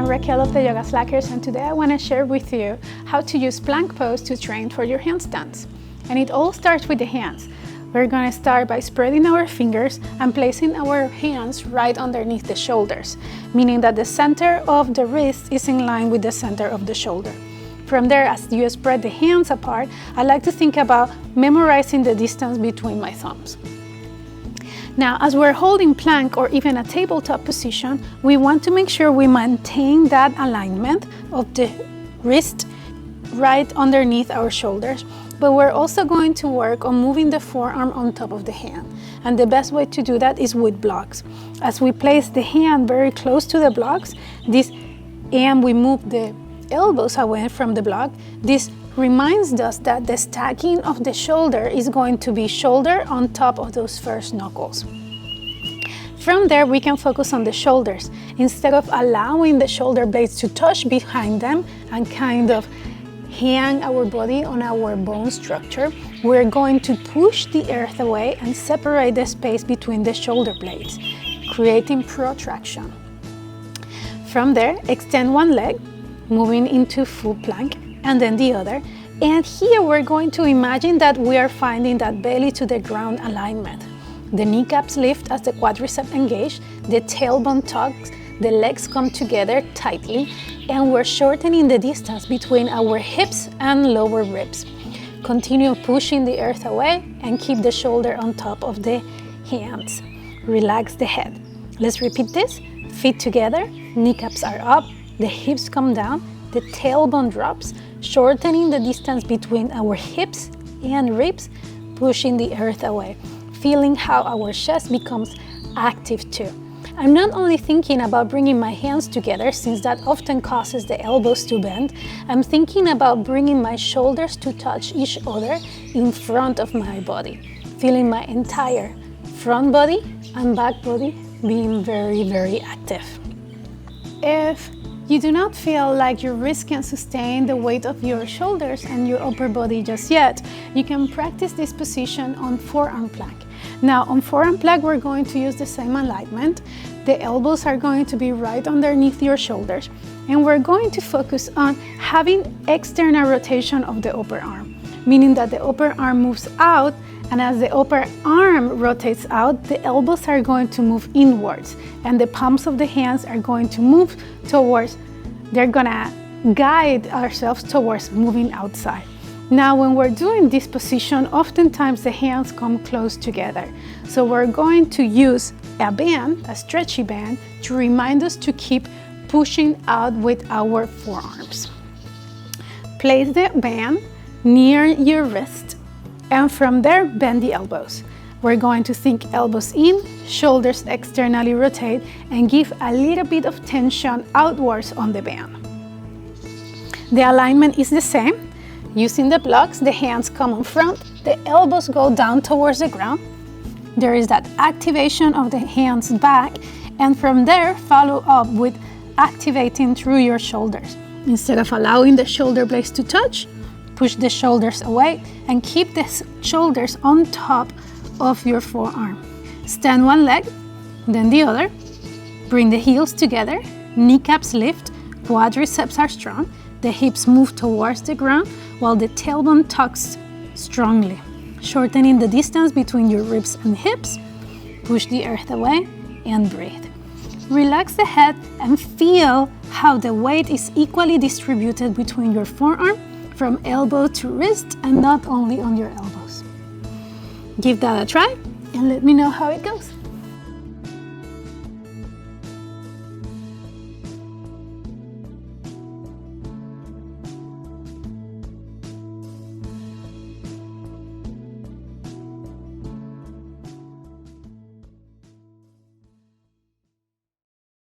I'm Raquel of the YogaSlackers, and today I want to share with you how to use plank pose to train for your handstands. And it all starts with the hands. We're going to start by spreading our fingers and placing our hands right underneath the shoulders, meaning that the center of the wrist is in line with the center of the shoulder. From there, as you spread the hands apart, I like to think about memorizing the distance between my thumbs. Now, as we're holding plank or even a tabletop position, we want to make sure we maintain that alignment of the wrist right underneath our shoulders, but we're also going to work on moving the forearm on top of the hand. And the best way to do that is with blocks. As we place the hand very close to the blocks, and we move the elbows away from the block, this reminds us that the stacking of the shoulder is going to be shoulder on top of those first knuckles. From there, we can focus on the shoulders. Instead of allowing the shoulder blades to touch behind them and kind of hang our body on our bone structure, we're going to push the earth away and separate the space between the shoulder blades, creating protraction. From there, extend one leg, moving into full plank, and then the other. And here we're going to imagine that we are finding that belly to the ground alignment. The kneecaps lift as the quadriceps engage, the tailbone tucks, the legs come together tightly, and we're shortening the distance between our hips and lower ribs. Continue pushing the earth away and keep the shoulder on top of the hands. Relax the head. Let's repeat this. Feet together, kneecaps are up, the hips come down, the tailbone drops, shortening the distance between our hips and ribs, pushing the earth away, feeling how our chest becomes active too. I'm not only thinking about bringing my hands together, since that often causes the elbows to bend, I'm thinking about bringing my shoulders to touch each other in front of my body, feeling my entire front body and back body being very, very active. If you do not feel like your wrist can sustain the weight of your shoulders and your upper body just yet, you can practice this position on forearm plank. Now, on forearm plank, we're going to use the same alignment. The elbows are going to be right underneath your shoulders, and we're going to focus on having external rotation of the upper arm, meaning that the upper arm moves out, and as the upper arm rotates out, the elbows are going to move inwards, and the palms of the hands are going to move towards, they're gonna guide ourselves towards moving outside. Now, when we're doing this position, oftentimes the hands come close together. So we're going to use a band, a stretchy band, to remind us to keep pushing out with our forearms. Place the band near your wrist, and from there, bend the elbows. We're going to think elbows in, shoulders externally rotate, and give a little bit of tension outwards on the band. The alignment is the same. Using the blocks, the hands come in front, the elbows go down towards the ground. There is that activation of the hands back, and from there, follow up with activating through your shoulders. Instead of allowing the shoulder blades to touch, push the shoulders away and keep the shoulders on top of your forearm. Stand one leg, then the other. Bring the heels together, kneecaps lift, quadriceps are strong, the hips move towards the ground while the tailbone tucks strongly. Shortening the distance between your ribs and hips, push the earth away and breathe. Relax the head and feel how the weight is equally distributed between your forearm from elbow to wrist and not only on your elbows. Give that a try and let me know how it goes.